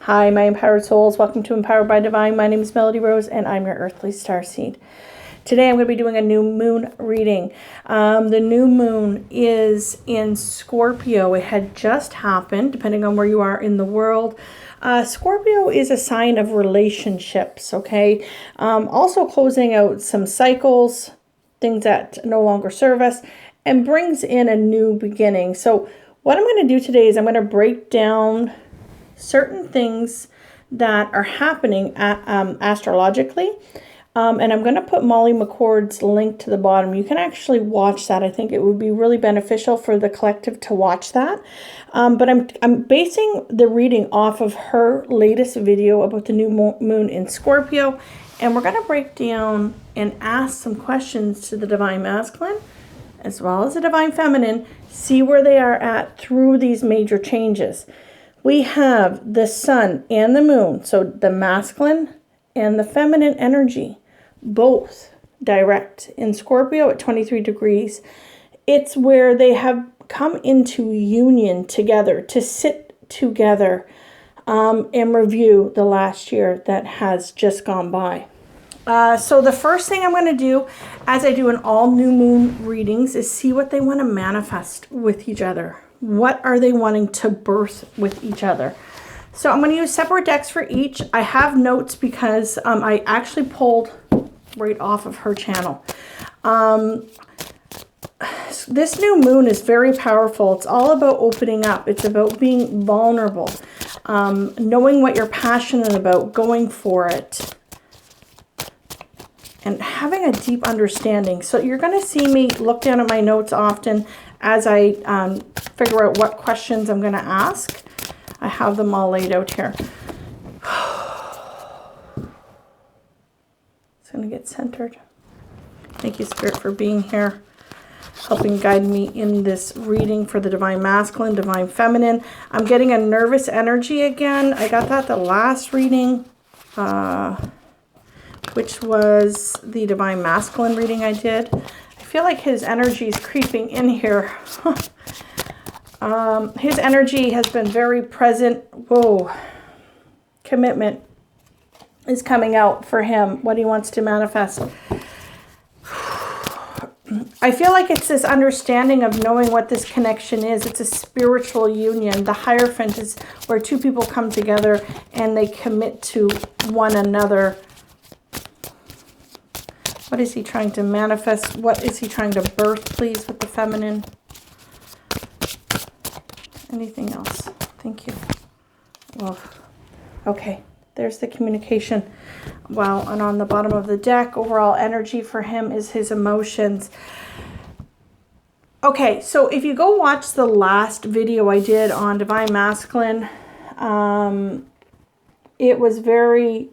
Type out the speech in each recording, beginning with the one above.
Hi, my empowered souls. Welcome to Empowered by Divine. My name is Melody Rose, and I'm your earthly starseed. Today, I'm going to be doing a new moon reading. The new moon is in Scorpio. It had just happened, depending on where you are in the world. Scorpio is a sign of relationships, okay? Also closing out some cycles, things that no longer serve us, and brings in a new beginning. So what I'm going to do today is I'm going to break down certain things that are happening astrologically. And I'm going to put Molly McCord's link to the bottom. You can actually watch that. I think it would be really beneficial for the collective to watch that. But I'm basing the reading off of her latest video about the new moon in Scorpio. And we're going to break down and ask some questions to the Divine Masculine as well as the Divine Feminine. See where they are at through these major changes. We have the sun and the moon. So the masculine and the feminine energy, both direct in Scorpio at 23 degrees. It's where they have come into union together, to sit together and review the last year that has just gone by. So the first thing I'm going to do, as I do in all new moon readings, is see what they want to manifest with each other. What are they wanting to birth with each other? So I'm going to use separate decks for each. I have notes because I actually pulled right off of her channel. This new moon is very powerful. It's all about opening up. It's about being vulnerable, knowing what you're passionate about, going for it, and having a deep understanding. So you're going to see me look down at my notes often as I figure out what questions I'm going to ask. I have them all laid out here. It's going to get centered. Thank you, Spirit, for being here, helping guide me in this reading for the Divine Masculine, Divine Feminine. I'm getting a nervous energy again. I got that the last reading, which was the Divine Masculine reading I did. I feel like his energy is creeping in here. His energy has been very present. Whoa. Commitment is coming out for him, what he wants to manifest. I feel like it's this understanding of knowing what this connection is. It's a spiritual union. The Hierophant is where two people come together and they commit to one another. What is he trying to manifest? What is he trying to birth, please, with the feminine? Anything else? Thank you. Well, okay, there's the communication. Wow, and on the bottom of the deck, overall energy for him is his emotions. Okay, so if you go watch the last video I did on Divine Masculine, it was very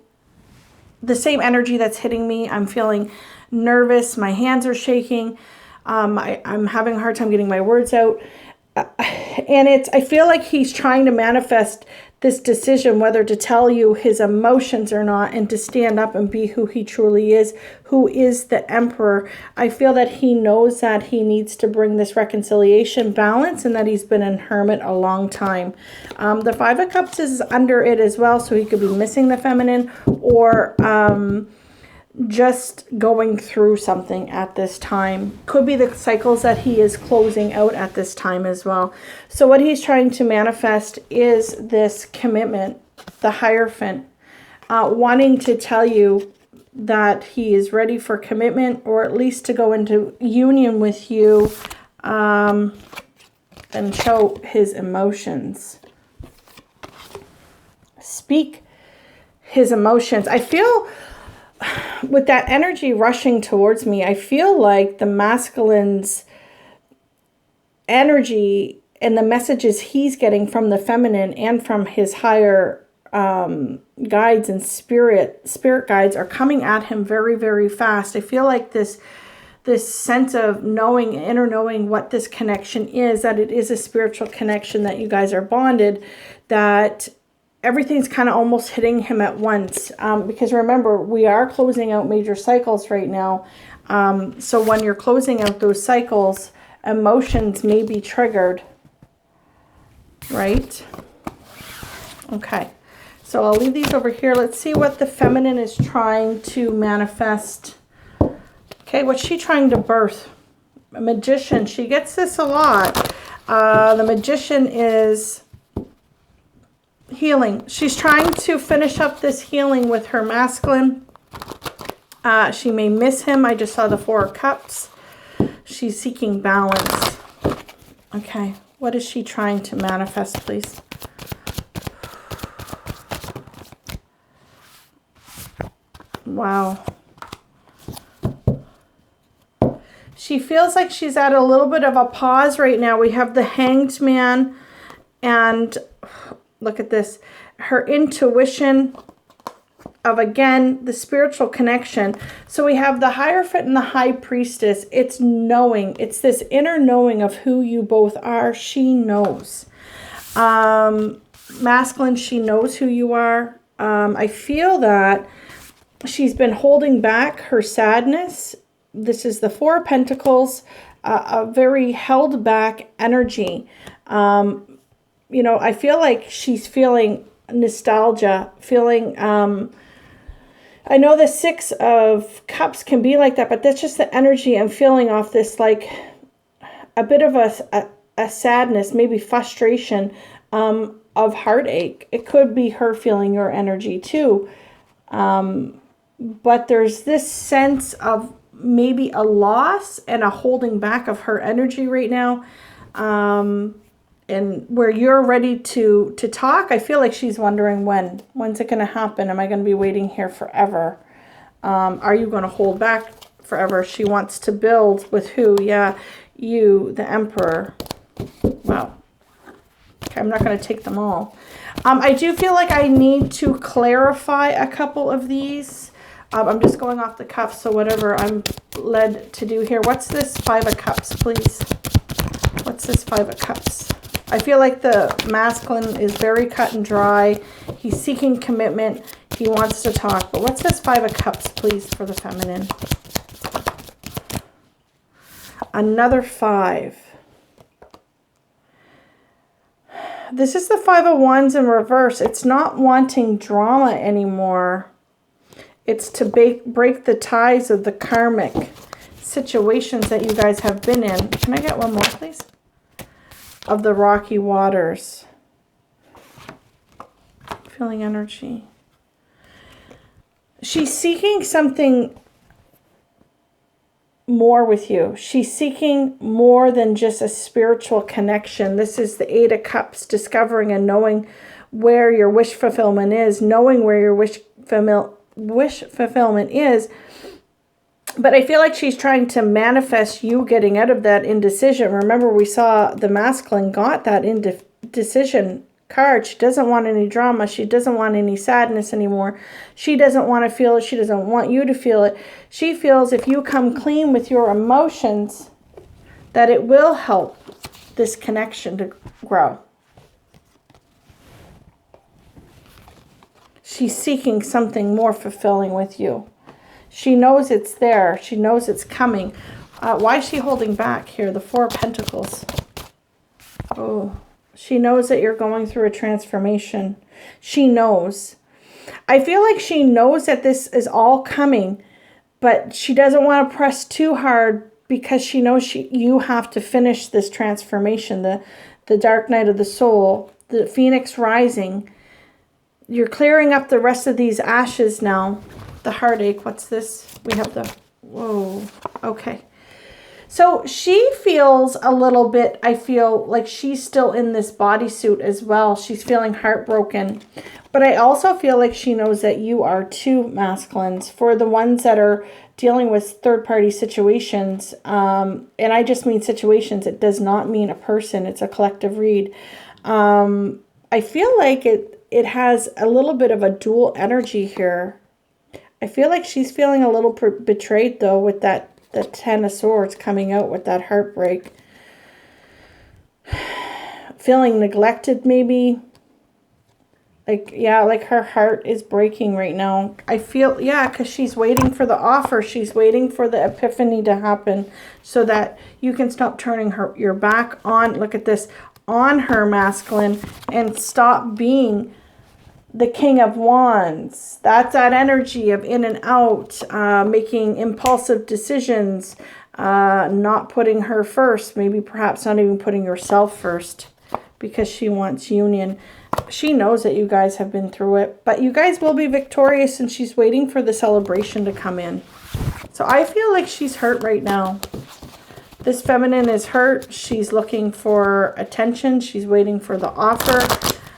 the same energy that's hitting me. I'm feeling nervous. My hands are shaking. I'm having a hard time getting my words out. And I feel like he's trying to manifest this decision, whether to tell you his emotions or not, and to stand up and be who he truly is, who is the Emperor. I feel that he knows that he needs to bring this reconciliation balance and that he's been in Hermit a long time. The Five of Cups is under it as well, so he could be missing the feminine or just going through something at this time. Could be the cycles that he is closing out at this time as well. So what he's trying to manifest is this commitment, the Hierophant, wanting to tell you that he is ready for commitment, or at least to go into union with you and show his emotions. Speak his emotions. I feel with that energy rushing towards me, I feel like the masculine's energy and the messages he's getting from the feminine and from his higher guides and spirit guides are coming at him very, very fast. I feel like this sense of knowing, inner knowing what this connection is, that it is a spiritual connection, that you guys are bonded, that everything's kind of almost hitting him at once. Because remember, we are closing out major cycles right now. So when you're closing out those cycles, emotions may be triggered, right? Okay. So I'll leave these over here. Let's see what the feminine is trying to manifest. Okay, what's she trying to birth? A magician. She gets this a lot. The magician is healing. She's trying to finish up this healing with her masculine. She may miss him. I just saw the Four of Cups. She's seeking balance. Okay, what is she trying to manifest, please? Wow. She feels like she's at a little bit of a pause right now. We have the Hanged Man, and look at this. Her intuition of, again, the spiritual connection. So we have the Hierophant and the High Priestess. It's knowing. It's this inner knowing of who you both are. She knows. Masculine, she knows who you are. I feel that she's been holding back her sadness. This is the Four of Pentacles, a very held back energy. You know, I feel like she's feeling nostalgia, feeling, I know the Six of Cups can be like that, but that's just the energy I'm feeling off this, like a bit of a sadness, maybe frustration, of heartache. It could be her feeling your energy too. But there's this sense of maybe a loss and a holding back of her energy right now. And where you're ready to talk, I feel like she's wondering when's it going to happen? Am I going to be waiting here forever? Are you going to hold back forever? She wants to build with who? Yeah, you, the Emperor. Wow. Okay, I'm not going to take them all. I do feel like I need to clarify a couple of these. I'm just going off the cuff, so whatever I'm led to do here. What's this Five of Cups, please? What's this Five of Cups? I feel like the masculine is very cut and dry. He's seeking commitment. He wants to talk. But what's this Five of Cups, please, for the feminine? Another 5. This is the Five of Wands in reverse. It's not wanting drama anymore. It's to break the ties of the karmic situations that you guys have been in. Can I get one more, please? Of the rocky waters. Feeling energy. She's seeking something more with you. She's seeking more than just a spiritual connection. This is the Eight of Cups, discovering and knowing where your wish fulfillment is, knowing where your wish fulfillment is. But I feel like she's trying to manifest you getting out of that indecision. Remember, we saw the masculine got that indecision card. She doesn't want any drama. She doesn't want any sadness anymore. She doesn't want to feel it. She doesn't want you to feel it. She feels if you come clean with your emotions, that it will help this connection to grow. She's seeking something more fulfilling with you. She knows it's there. She knows it's coming. Why is she holding back here? The Four of Pentacles. Oh, she knows that you're going through a transformation. She knows. I feel like she knows that this is all coming, but she doesn't want to press too hard because she knows you have to finish this transformation. The dark night of the soul, the phoenix rising. You're clearing up the rest of these ashes now. The heartache, what's this? We have the, whoa, okay. So she feels a little bit, I feel like she's still in this bodysuit as well. She's feeling heartbroken. But I also feel like she knows that you are too, masculines. For the ones that are dealing with third-party situations, and I just mean situations. It does not mean a person. It's a collective read. I feel like it has a little bit of a dual energy here. I feel like she's feeling a little betrayed, though, with the Ten of Swords coming out with that heartbreak. Feeling neglected, maybe. Like, yeah, like her heart is breaking right now. I feel, yeah, because she's waiting for the offer. She's waiting for the epiphany to happen so that you can stop turning your back on, look at this, on her, masculine, and stop being the King of Wands. That's that energy of in and out, making impulsive decisions, not putting her first, maybe perhaps not even putting yourself first because she wants union. She knows that you guys have been through it, but you guys will be victorious, and she's waiting for the celebration to come in. So I feel like she's hurt right now. This feminine is hurt. She's looking for attention. She's waiting for the offer.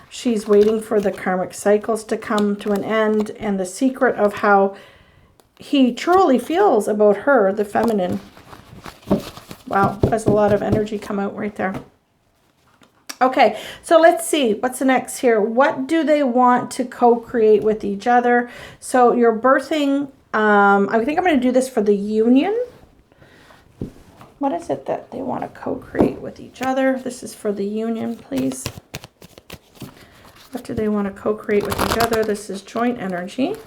She's waiting for the karmic cycles to come to an end, and the secret of how he truly feels about her, the feminine. Wow, there's a lot of energy come out right there. Okay, so let's see. What's the next here? What do they want to co-create with each other? So you're birthing, I think I'm going to do this for the union. What is it that they want to co-create with each other? This is for the union, please. What do they want to co-create with each other? This is joint energy.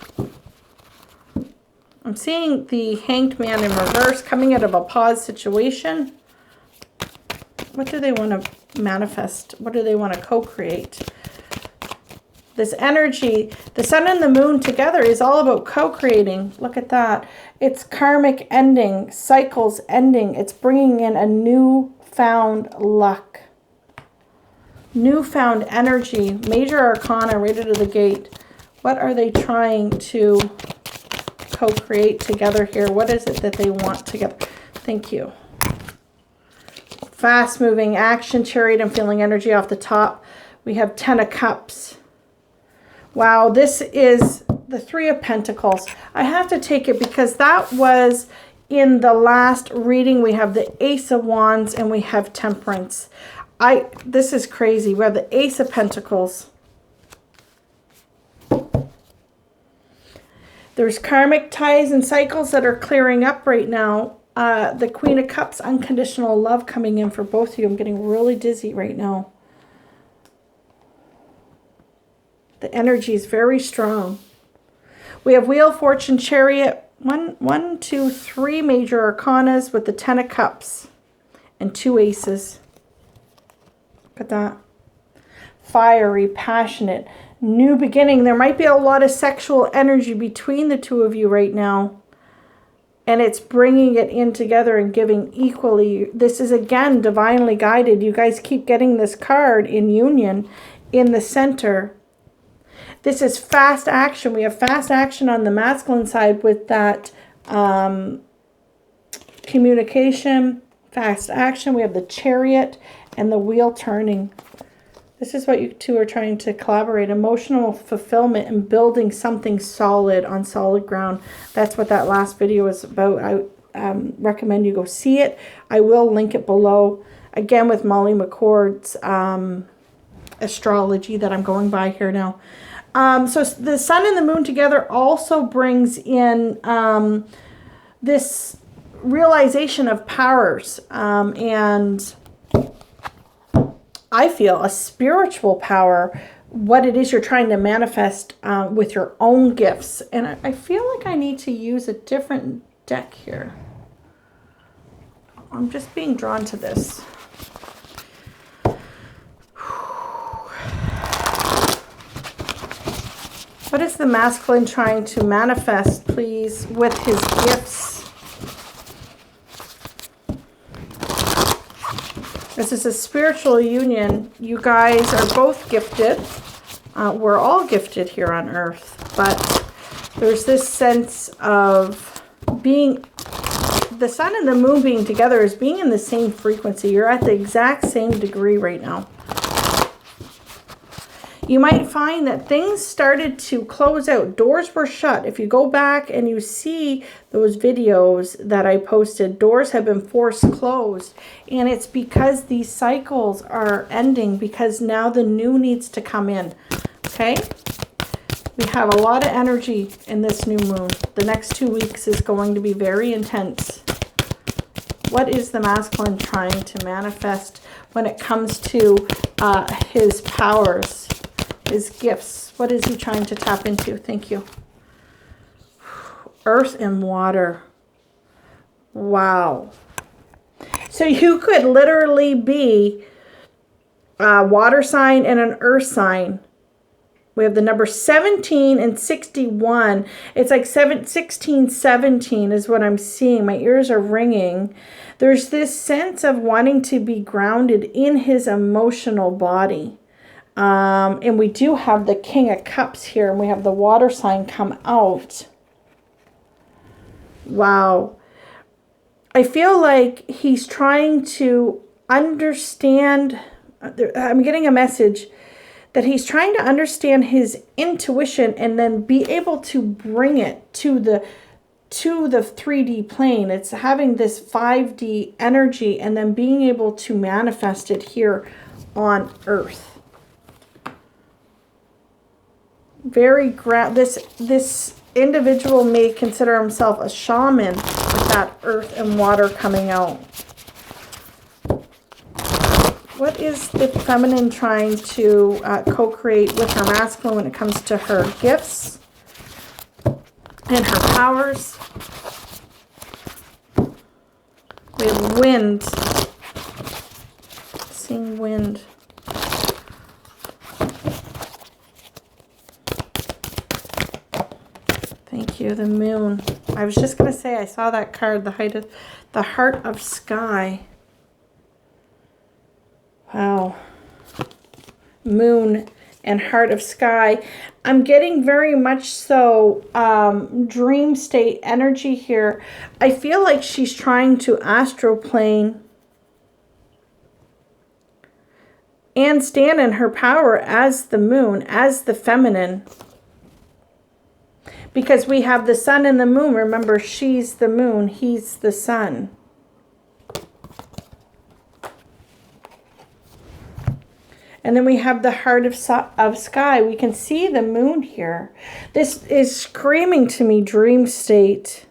I'm seeing the Hanged Man in reverse coming out of a pause situation. What do they want to manifest? What do they want to co-create? This energy, the sun and the moon together is all about co-creating. Look at that. It's karmic ending, cycles ending. It's bringing in a newfound luck. Newfound energy. Major arcana right out of the gate. What are they trying to co-create together here? What is it that they want together? Thank you. Fast moving action, Chariot. I'm feeling energy off the top. We have 10 of Cups. Wow, this is the 3 of Pentacles. I have to take it because that was in the last reading. We have the Ace of Wands and we have Temperance. This is crazy. We have the Ace of Pentacles. There's karmic ties and cycles that are clearing up right now. The Queen of Cups, unconditional love coming in for both of you. I'm getting really dizzy right now. The energy is very strong. We have Wheel, Fortune, Chariot. One, two, 3 major arcanas with the 10 of Cups and 2 aces. Look at that. Fiery, passionate, new beginning. There might be a lot of sexual energy between the two of you right now. And it's bringing it in together and giving equally. This is, again, divinely guided. You guys keep getting this card in union in the center. This is fast action. We have fast action on the masculine side with that communication, fast action. We have the Chariot and the wheel turning. This is what you two are trying to collaborate. Emotional fulfillment and building something solid on solid ground. That's what that last video is about. I recommend you go see it. I will link it below. Again, with Molly McCord's astrology that I'm going by here now. So the sun and the moon together also brings in this realization of powers and I feel a spiritual power, what it is you're trying to manifest with your own gifts. And I feel like I need to use a different deck here. I'm just being drawn to this. What is the masculine trying to manifest, please, with his gifts? This is a spiritual union. You guys are both gifted. We're all gifted here on Earth. But there's this sense of being... The sun and the moon being together is being in the same frequency. You're at the exact same degree right now. You might find that things started to close out. Doors were shut. If you go back and you see those videos that I posted, doors have been forced closed. And it's because these cycles are ending, because now the new needs to come in. Okay? We have a lot of energy in this new moon. The next 2 weeks is going to be very intense. What is the masculine trying to manifest when it comes to his powers? His gifts. What is he trying to tap into? Thank you. Earth and water. Wow. So you could literally be a water sign and an earth sign We have the number 17 and 61. It's like 16, 17 is what I'm seeing. My ears are ringing. There's this sense of wanting to be grounded in his emotional body. And we do have the King of Cups here, and we have the water sign come out. Wow. I feel like he's trying to understand. I'm getting a message that he's trying to understand his intuition and then be able to bring it to the 3D plane. It's having this 5D energy and then being able to manifest it here on Earth. Very this individual may consider himself a shaman with that earth and water coming out. What is the feminine trying to co-create with her masculine when it comes to her gifts and her powers? We have wind. Seeing wind. Thank you, the moon. I was just going to say I saw that card, the heart of sky. Wow. Moon and heart of sky. I'm getting very much so dream state energy here. I feel like she's trying to astroplane and stand in her power as the moon, as the feminine. Because we have the sun and the moon. Remember, she's the moon, he's the sun. And then we have the heart of sky. We can see the moon here. This is screaming to me dream state.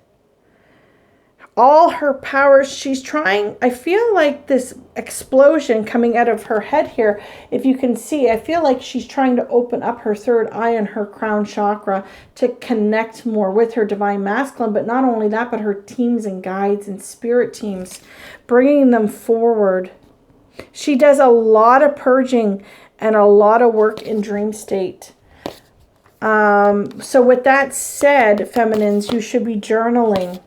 All her powers, she's trying, I feel like this explosion coming out of her head here, if you can see, I feel like she's trying to open up her third eye and her crown chakra to connect more with her divine masculine, but not only that, but her teams and guides and spirit teams, bringing them forward. She does a lot of purging and a lot of work in dream state. So with that said, feminines, you should be journaling.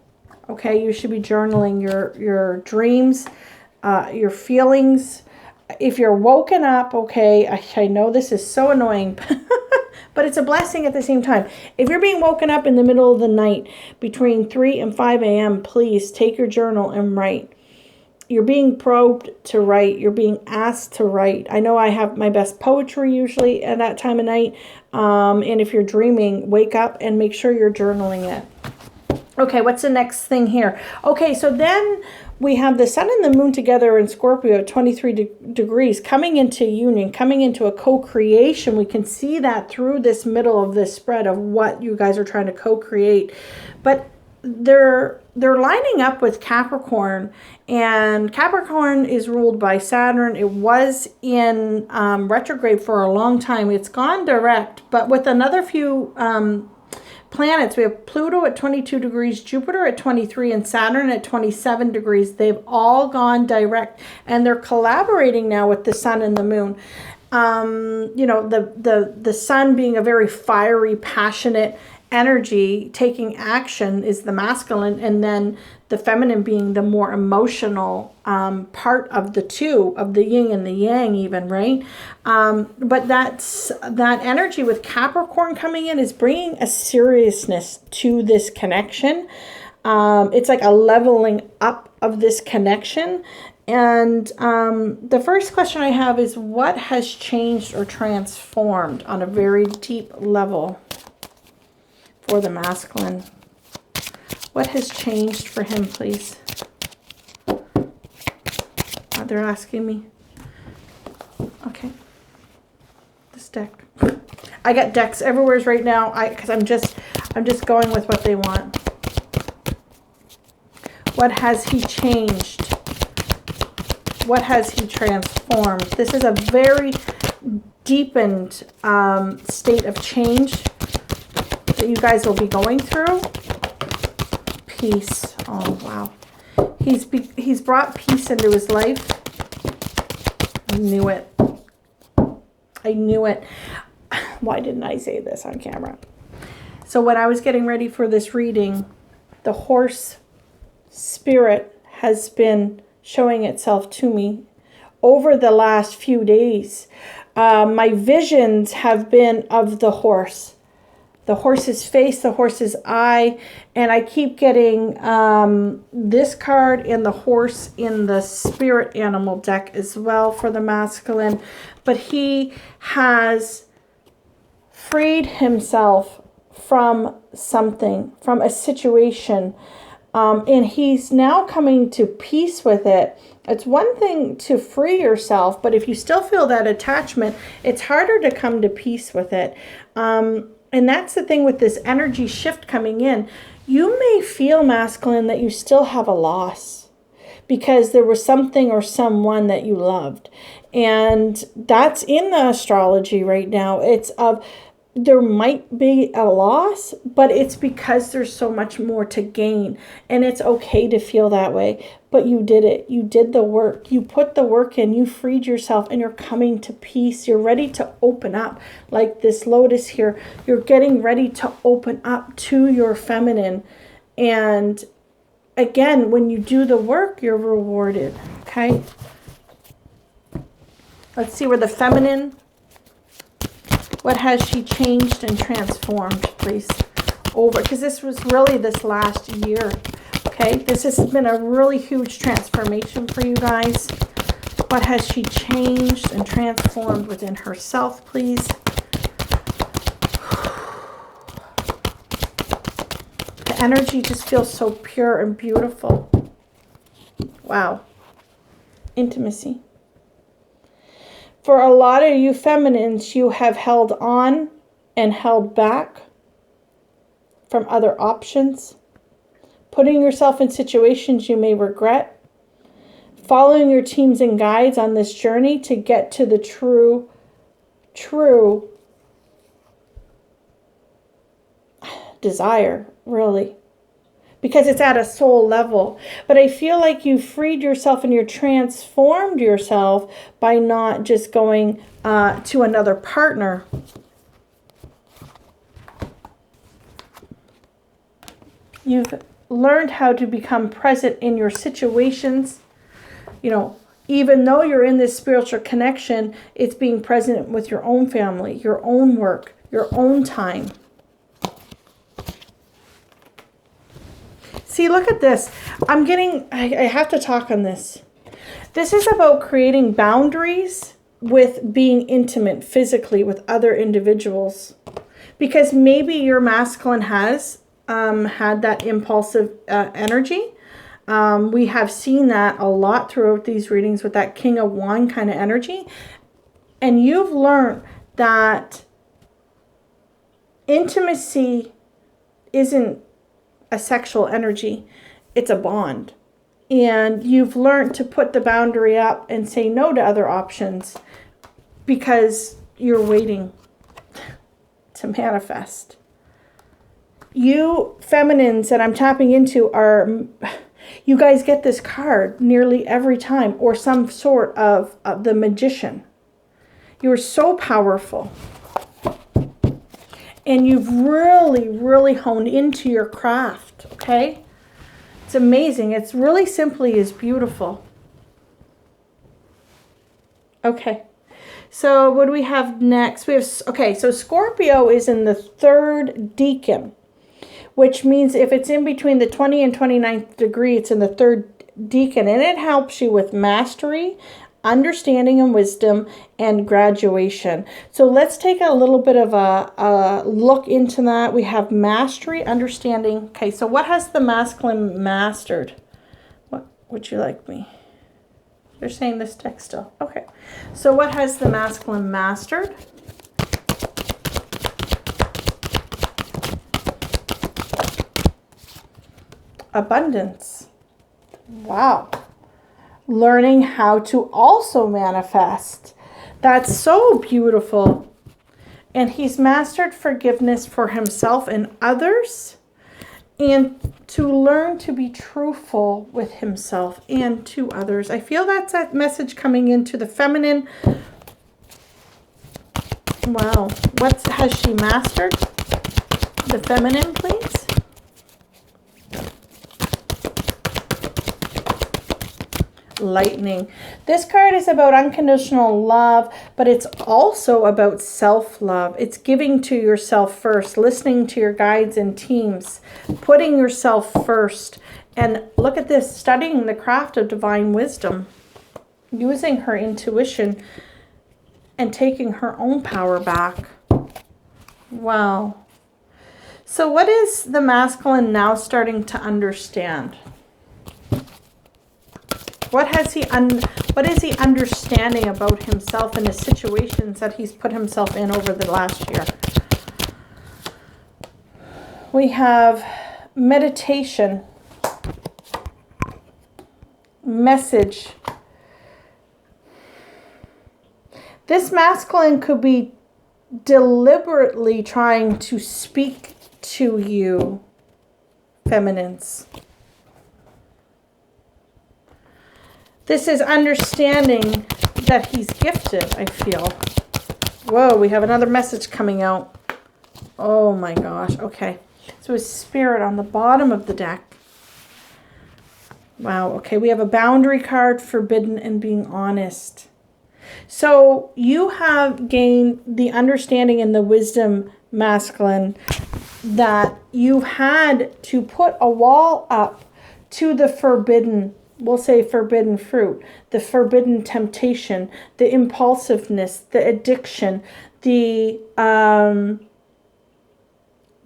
Okay, you should be journaling your dreams, your feelings. If you're woken up, okay, I know this is so annoying, but it's a blessing at the same time. If you're being woken up in the middle of the night between 3 and 5 a.m., please take your journal and write. You're being probed to write. You're being asked to write. I know I have my best poetry usually at that time of night. And if you're dreaming, wake up and make sure you're journaling it. Okay, what's the next thing here? Okay, so then we have the sun and the moon together in Scorpio at 23 degrees, coming into union, coming into a co-creation. We can see that through this middle of this spread of what you guys are trying to co-create. But they're lining up with Capricorn, and Capricorn is ruled by Saturn. It was in retrograde for a long time. It's gone direct, but with another few planets, we have Pluto at 22 degrees, Jupiter at 23, and Saturn at 27 degrees. They've all gone direct, and they're collaborating now with the sun and the moon. You know, the sun being a very fiery, passionate energy, taking action is the masculine, and then the feminine being the more emotional part of the two, of the yin and the yang even, right? But that energy with Capricorn coming in is bringing a seriousness to this connection. It's like a leveling up of this connection. And the first question I have is, what has changed or transformed on a very deep level for the masculine? What has changed for him, please? They're asking me. Okay. This deck. I got decks everywhere right now because I'm just going with what they want. What has he changed? What has he transformed? This is a very deepened state of change that you guys will be going through. Peace. Oh, wow. He's brought peace into his life. I knew it. I knew it. why didn't I say this on camera? So when I was getting ready for this reading, the horse spirit has been showing itself to me over the last few days. My visions have been of the horse's face, the horse's eye, and I keep getting this card and the horse in the spirit animal deck as well for the masculine. But he has freed himself from something, from a situation, and he's now coming to peace with it. It's one thing to free yourself, but if you still feel that attachment, it's harder to come to peace with it. And that's the thing with this energy shift coming in. You may feel, masculine, that you still have a loss because there was something or someone that you loved. And that's in the astrology right now. It's of, there might be a loss, but it's because there's so much more to gain. And it's okay to feel that way. But you did it. You did the work. You put the work in. You freed yourself and you're coming to peace. You're ready to open up. Like this lotus here, you're getting ready to open up to your feminine. And again, when you do the work, you're rewarded. Okay? Let's see where the feminine, what has she changed and transformed, please? Over, because this was really this last year. Okay, this has been a really huge transformation for you guys. What has she changed and transformed within herself, please? The energy just feels so pure and beautiful. Wow. Intimacy. For a lot of you feminines, you have held on and held back from other options. Putting yourself in situations you may regret, following your teams and guides on this journey to get to the true desire, really, because it's at a soul level. But I feel like you freed yourself and you transformed yourself by not just going to another partner. You've learned how to become present in your situations. You know, even though you're in this spiritual connection, it's being present with your own family, your own work, your own time. See, look at this. I have to talk on this. This is about creating boundaries with being intimate physically with other individuals. Because maybe your masculine has had that impulsive energy. We have seen that a lot throughout these readings with that King of Wand kind of energy. And you've learned that intimacy isn't a sexual energy. It's a bond. And you've learned to put the boundary up and say no to other options because you're waiting to manifest. You feminines that I'm tapping into are, you guys get this card nearly every time, or some sort of the magician. You're so powerful. And you've really, really honed into your craft, okay? It's amazing. It's really simply is beautiful. Okay. So what do we have next? We have, okay, so Scorpio is in the 3rd decan, which means if it's in between the 20 and 29th degree, it's in the 3rd decan, and it helps you with mastery, understanding and wisdom, and graduation. So let's take a little bit of a look into that. We have mastery, understanding. Okay, so what has the masculine mastered? What would you like me? You're saying this text still. Okay, so what has the masculine mastered? Abundance. Wow. Learning how to also manifest. That's so beautiful. And he's mastered forgiveness for himself and others, and to learn to be truthful with himself and to others. I feel that's that message coming into the feminine. Wow. What has she mastered? The feminine, please. Lightning. This card is about unconditional love, but it's also about self-love. It's giving to yourself first, listening to your guides and teams, putting yourself first. And look at this, studying the craft of divine wisdom, using her intuition and taking her own power back. Wow. So what is the masculine now starting to understand? What is he understanding about himself and the situations that he's put himself in over the last year? We have meditation, message. This masculine could be deliberately trying to speak to you, feminines. This is understanding that he's gifted, I feel. Whoa, we have another message coming out. Oh my gosh, okay. So it's spirit on the bottom of the deck. Wow, okay, we have a boundary card, forbidden and being honest. So you have gained the understanding and the wisdom, masculine, that you had to put a wall up to the forbidden, we'll say forbidden fruit, the forbidden temptation, the impulsiveness, the addiction, the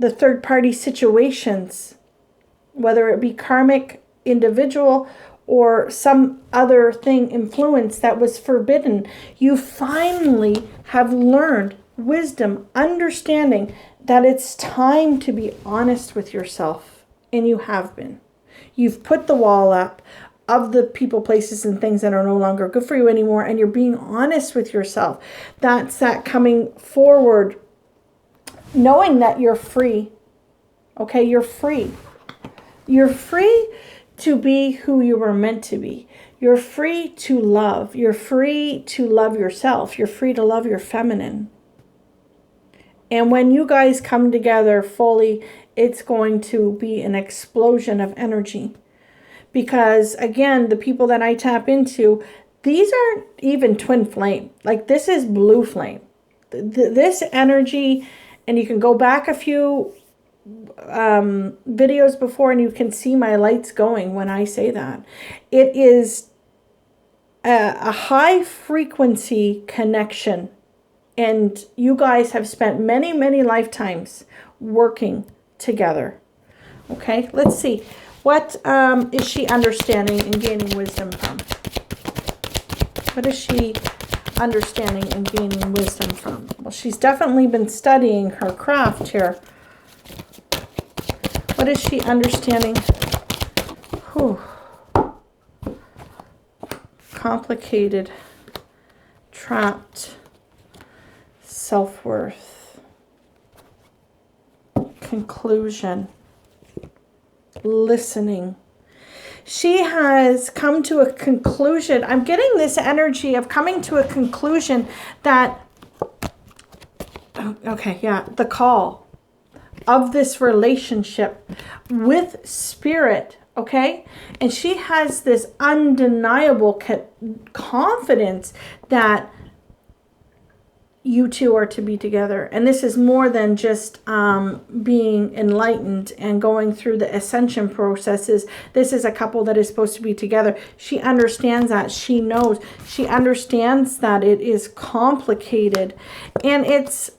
third-party situations, whether it be karmic, individual, or some other thing, influence that was forbidden. You finally have learned wisdom, understanding that it's time to be honest with yourself. And you have been. You've put the wall up of the people, places, and things that are no longer good for you anymore. And you're being honest with yourself. That's that coming forward, knowing that you're free. Okay, you're free. You're free to be who you were meant to be. You're free to love. You're free to love yourself. You're free to love your feminine. And when you guys come together fully, it's going to be an explosion of energy. Because again, the people that I tap into, these aren't even twin flame. Like this is blue flame. This energy, and you can go back a few videos before and you can see my lights going when I say that. It is a high frequency connection, and you guys have spent many, many lifetimes working together. Okay, let's see. What is she understanding and gaining wisdom from? What is she understanding and gaining wisdom from? Well, she's definitely been studying her craft here. What is she understanding? Whew. Complicated, trapped, self-worth, conclusion, listening. She has come to a conclusion. I'm getting this energy of coming to a conclusion that, okay, yeah, the call of this relationship with spirit, okay? And she has this undeniable confidence that you two are to be together. And this is more than just being enlightened and going through the ascension processes. This is a couple that is supposed to be together. She understands that. She knows. She understands that it is complicated. And it's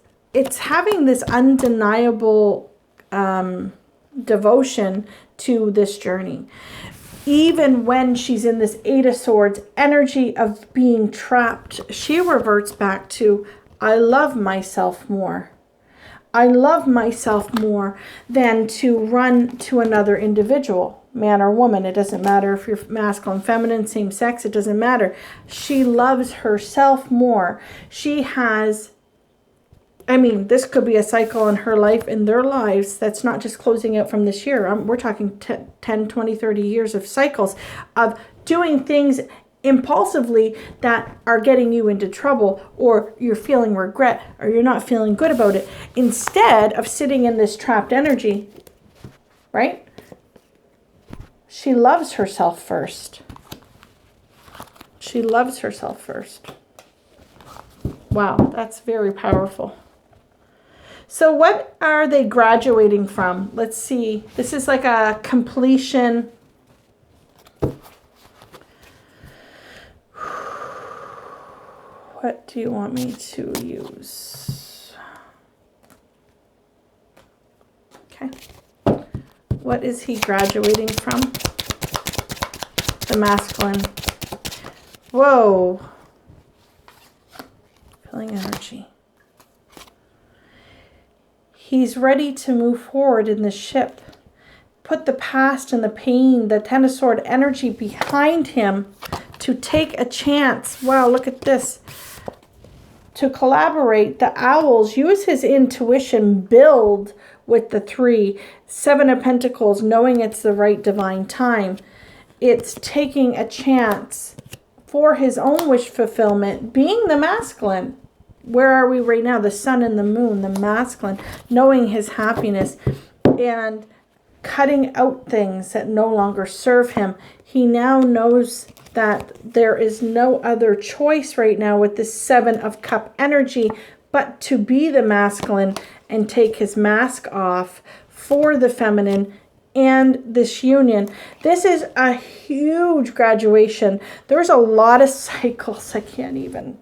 having this undeniable devotion to this journey. Even when she's in this Eight of Swords energy of being trapped, she reverts back to, I love myself more. I love myself more than to run to another individual, man or woman. It doesn't matter if you're masculine, feminine, same sex, it doesn't matter. She loves herself more. She has, I mean, this could be a cycle in her life, in their lives, that's not just closing out from this year. We're talking 10, 20, 30 years of cycles of doing things impulsively that are getting you into trouble, or you're feeling regret, or you're not feeling good about it, instead of sitting in this trapped energy, right? She loves herself first. She loves herself first. Wow, that's very powerful. So what are they graduating from? Let's see. This is like a completion. What do you want me to use? Okay. What is he graduating from? The masculine. Whoa. Feeling energy. He's ready to move forward in the ship. Put the past and the pain, the Ten of Swords energy behind him to take a chance. Wow, look at this. To collaborate, the owls use his intuition, build with the 3. 7 of Pentacles, knowing it's the right divine time. It's taking a chance for his own wish fulfillment, being the masculine. Where are we right now? The sun and the moon, the masculine, knowing his happiness and cutting out things that no longer serve him. He now knows that there is no other choice right now with the 7 of Cup energy but to be the masculine and take his mask off for the feminine and this union. This is a huge graduation. There's a lot of cycles. I can't even.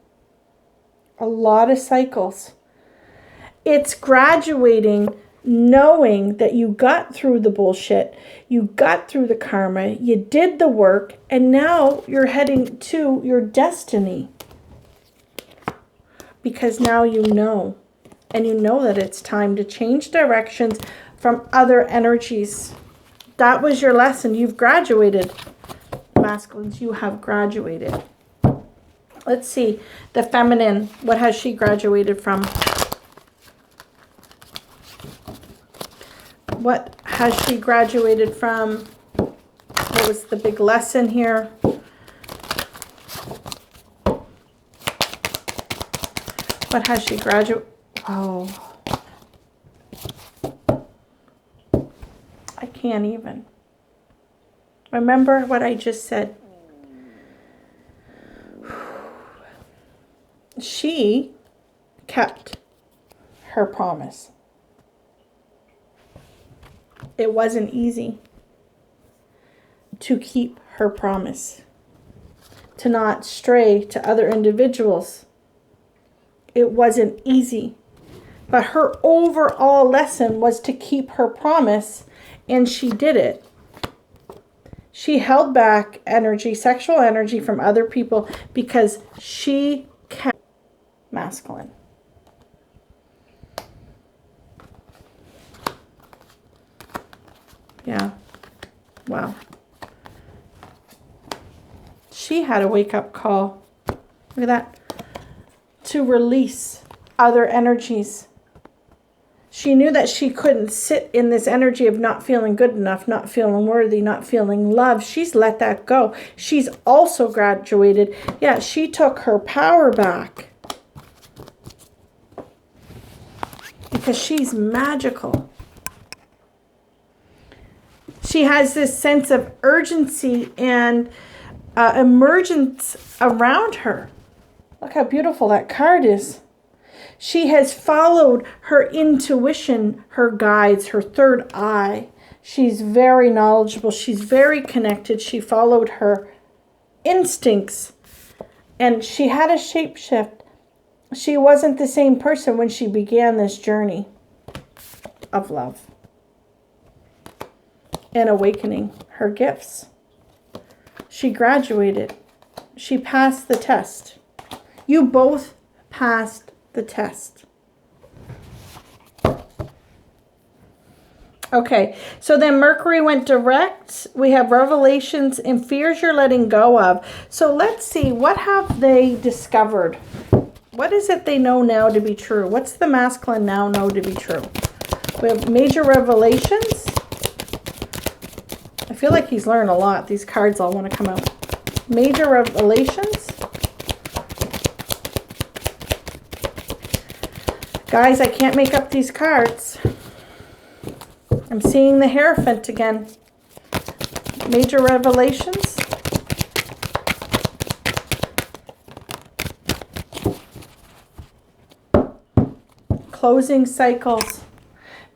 A lot of cycles. It's graduating, knowing that you got through the bullshit, you got through the karma, you did the work, and now you're heading to your destiny. Because now you know, and you know that it's time to change directions from other energies. That was your lesson. You've graduated. Masculines, you have graduated. Let's see, the feminine, what has she graduated from? What has she graduated from? What was the big lesson here? What has she graduated? Oh, I can't even. Remember what I just said. She kept her promise. It wasn't easy to keep her promise, to not stray to other individuals. It wasn't easy, but her overall lesson was to keep her promise, and she did it. She held back energy, sexual energy from other people because she kept masculine. Yeah. Wow. She had a wake-up call. Look at that. To release other energies. She knew that she couldn't sit in this energy of not feeling good enough, not feeling worthy, not feeling loved. She's let that go. She's also graduated. Yeah, she took her power back. Because she's magical. She has this sense of urgency and emergence around her. Look how beautiful that card is. She has followed her intuition, her guides, her third eye. She's very knowledgeable. She's very connected. She followed her instincts. And she had a shapeshift. She wasn't the same person when she began this journey of love and awakening her gifts. She graduated. She passed the test. You both passed the test. Okay, so then Mercury went direct. We have revelations and fears you're letting go of. So let's see, what have they discovered? What is it they know now to be true? What's the masculine now know to be true? We have major revelations. I feel like he's learned a lot. These cards all want to come out. Major revelations. Guys, I can't make up these cards. I'm seeing the Hierophant again. Major revelations. Closing cycles.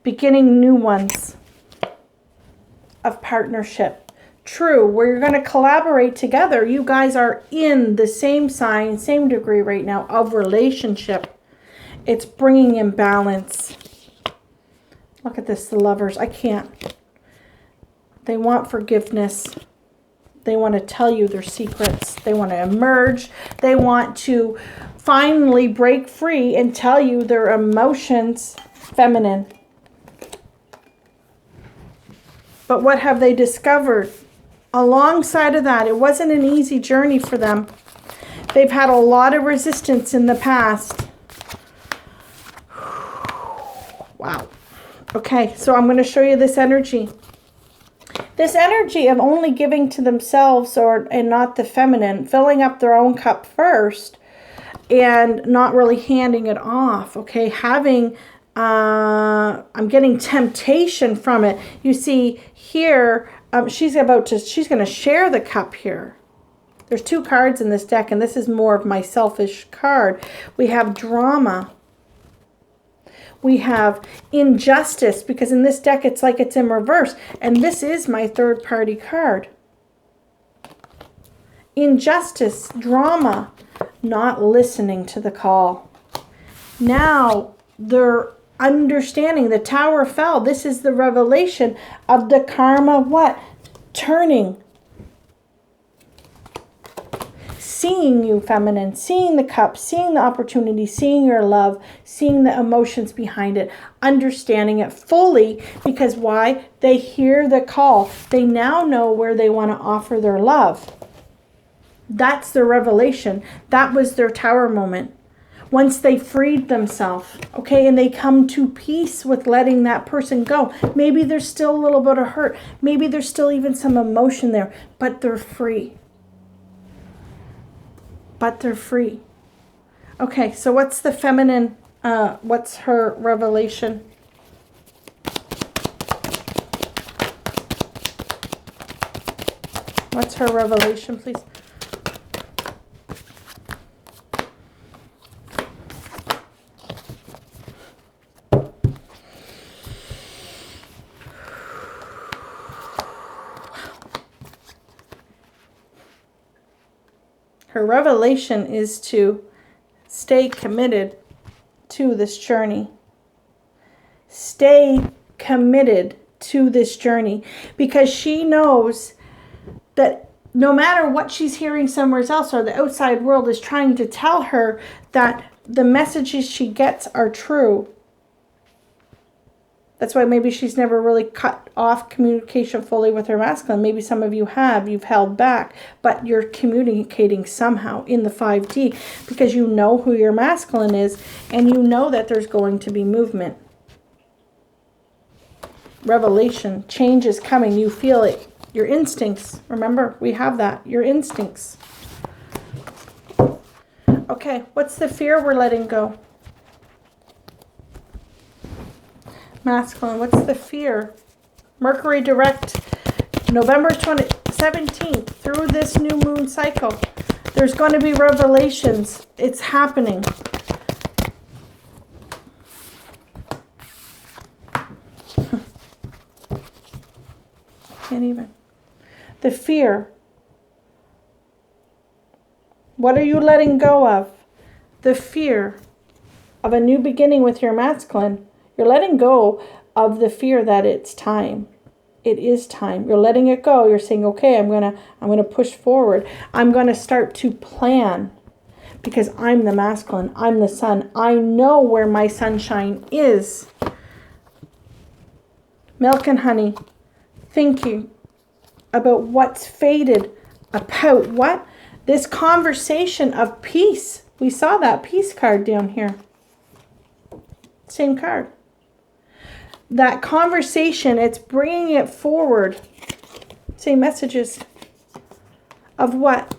Beginning new ones of partnership. True, we're going to collaborate together. You guys are in the same sign, same degree right now of relationship. It's bringing in balance. Look at this, the Lovers. I can't. They want forgiveness. They want to tell you their secrets. They want to emerge. They want to finally break free and tell you their emotions. Feminine. But what have they discovered? Alongside of that, it wasn't an easy journey for them. They've had a lot of resistance in the past. Wow. Okay, so I'm going to show you this energy. This energy of only giving to themselves and not the feminine, filling up their own cup first and not really handing it off, okay? Having, I'm getting temptation from it. You see here, she's going to share the cup here. There's two cards in this deck, and this is more of my selfish card. We have drama. We have injustice, because in this deck it's like it's in reverse. And this is my third party card. Injustice, drama, not listening to the call. Now they're understanding the tower fell. This is the revelation of the karma, what? Turning. Seeing you, feminine, seeing the cup, seeing the opportunity, seeing your love, seeing the emotions behind it, understanding it fully, because why? They hear the call. They now know where they want to offer their love. That's the revelation. That was their tower moment. Once they freed themselves, okay, and they come to peace with letting that person go. Maybe there's still a little bit of hurt. Maybe there's still even some emotion there, but they're free. But they're free. Okay, so what's the feminine, what's her revelation? What's her revelation, please? Her revelation is to stay committed to this journey. Stay committed to this journey, because she knows that no matter what she's hearing somewhere else or the outside world is trying to tell her, that the messages she gets are true. That's why maybe she's never really cut off communication fully with her masculine. Maybe some of you have. You've held back. But you're communicating somehow in the 5D, because you know who your masculine is and you know that there's going to be movement. Revelation. Change is coming. You feel it. Your instincts. Remember, we have that. Your instincts. Okay, what's the fear we're letting go? Masculine, what's the fear? Mercury direct, November 17th, through this new moon cycle. There's going to be revelations. It's happening. Can't even. The fear. What are you letting go of? The fear of a new beginning with your masculine. You're letting go of the fear that it's time. It is time. You're letting it go. You're saying, okay, I'm gonna push forward. I'm gonna start to plan, because I'm the masculine. I'm the sun. I know where my sunshine is. Milk and honey. Thinking about what's faded. About what? This conversation of peace. We saw that peace card down here. Same card. That conversation, it's bringing it forward. Same messages of what?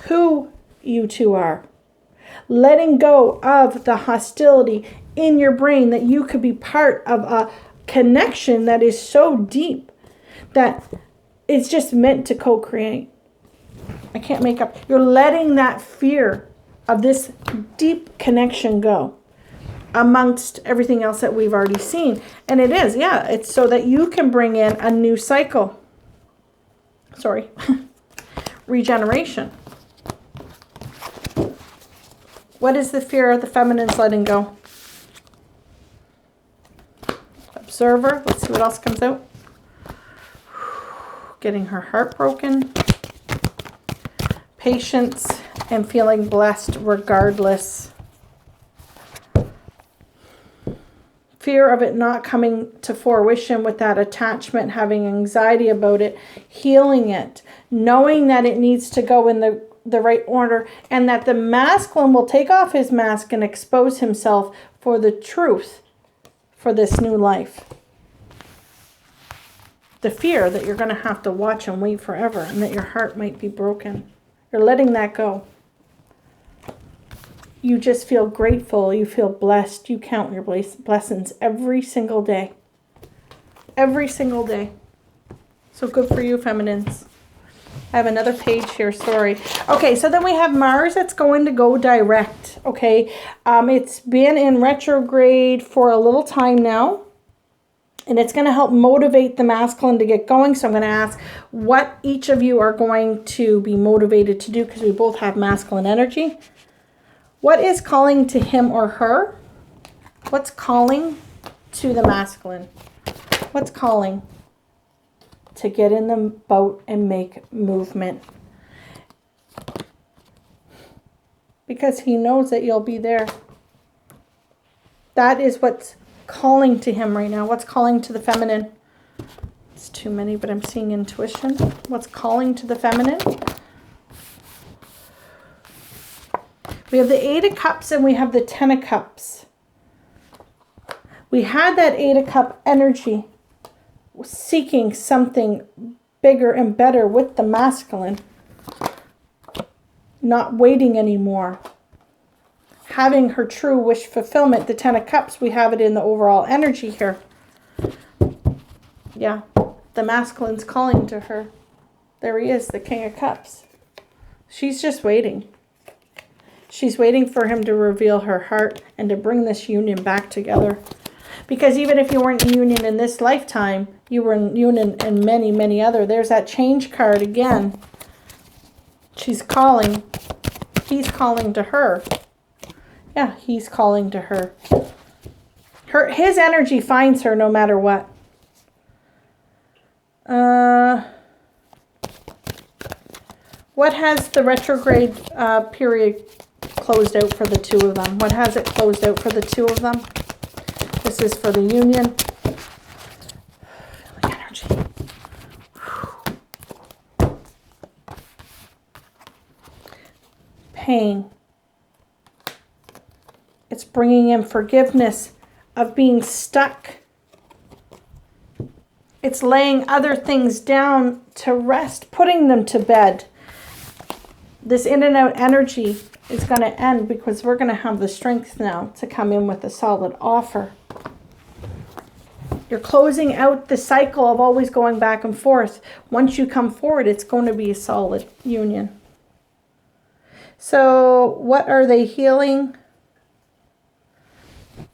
who you two are. Letting go of the hostility in your brain that you could be part of a connection that is so deep that it's just meant to co-create. I can't make up. You're letting that fear of this deep connection go amongst everything else that we've already seen. And it is, yeah, it's so that you can bring in a new cycle. Sorry. Regeneration. What is the fear of the feminine's letting go? Observer. Let's see what else comes out. Getting her heart broken. Patience and feeling blessed regardless. Fear of it not coming to fruition with that attachment, having anxiety about it, healing it, knowing that it needs to go in the right order, and that the masculine will take off his mask and expose himself for the truth for this new life. The fear that you're going to have to watch and wait forever and that your heart might be broken. You're letting that go. You just feel grateful. You feel blessed. You count your blessings every single day. Every single day. So good for you, feminines. I have another page here, sorry. Okay, so then we have Mars that's going to go direct, okay? It's been in retrograde for a little time now, and it's going to help motivate the masculine to get going. So I'm going to ask what each of you are going to be motivated to do, because we both have masculine energy. What is calling to him or her? What's calling to the masculine? What's calling? To get in the boat and make movement. Because he knows that you'll be there. That is what's calling to him right now. What's calling to the feminine? It's too many, but I'm seeing intuition. What's calling to the feminine? We have the Eight of Cups and we have the Ten of Cups. We had that Eight of Cup energy seeking something bigger and better with the masculine. Not waiting anymore. Having her true wish fulfillment. The Ten of Cups, we have it in the overall energy here. Yeah, the masculine's calling to her. There he is, the King of Cups. She's just waiting. She's waiting for him to reveal her heart and to bring this union back together. Because even if you weren't in union in this lifetime, you were in union in many, many other. There's that change card again. She's calling. He's calling to her. Yeah, he's calling to her. His energy finds her no matter what. What has the retrograde period closed out for the two of them? What has it closed out for the two of them? This is for the union. Feeling energy. Pain. It's bringing in forgiveness of being stuck. It's laying other things down to rest, putting them to bed. This in and out energy is going to end because we're going to have the strength now to come in with a solid offer. You're closing out the cycle of always going back and forth. Once you come forward, it's going to be a solid union. So what are they healing?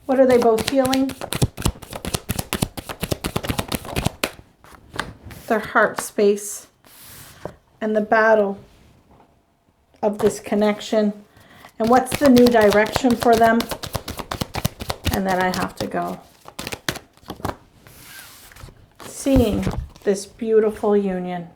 What are they both healing? Their heart space and the battle of this connection. And what's the new direction for them? And then I have to go. Seeing this beautiful union.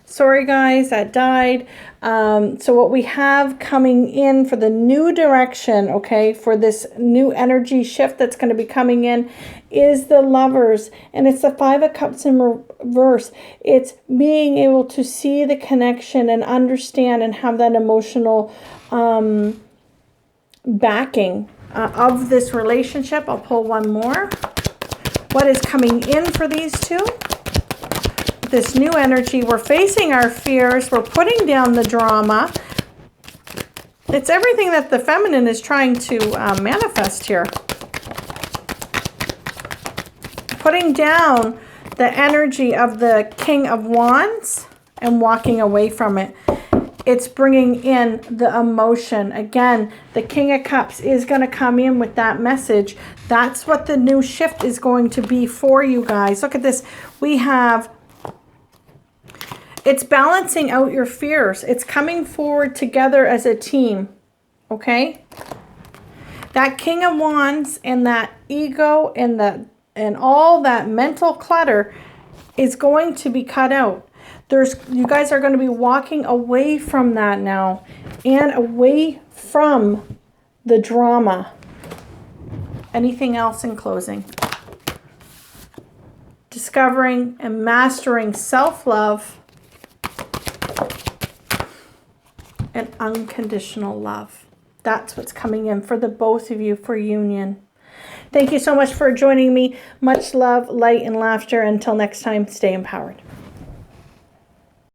Sorry guys, that died. So what we have coming in for the new direction, okay, for this new energy shift that's going to be coming in is the Lovers. And it's the Five of Cups in reverse. It's being able to see the connection and understand and have that emotional backing of this relationship. I'll pull one more. What is coming in for these two? this new energy. We're facing our fears. We're putting down the drama. It's everything that the feminine is trying to manifest here. Putting down the energy of the King of Wands and walking away from it. It's bringing in the emotion. Again, the King of Cups is going to come in with that message. That's what the new shift is going to be for you guys. Look at this. We have, it's balancing out your fears. It's coming forward together as a team. Okay? That King of Wands and that ego and all that mental clutter is going to be cut out. You guys are going to be walking away from that now and away from the drama. Anything else in closing? Discovering and mastering self-love and unconditional love. That's what's coming in for the both of you for union. Thank you so much for joining me. Much love, light, and laughter. Until next time, stay empowered.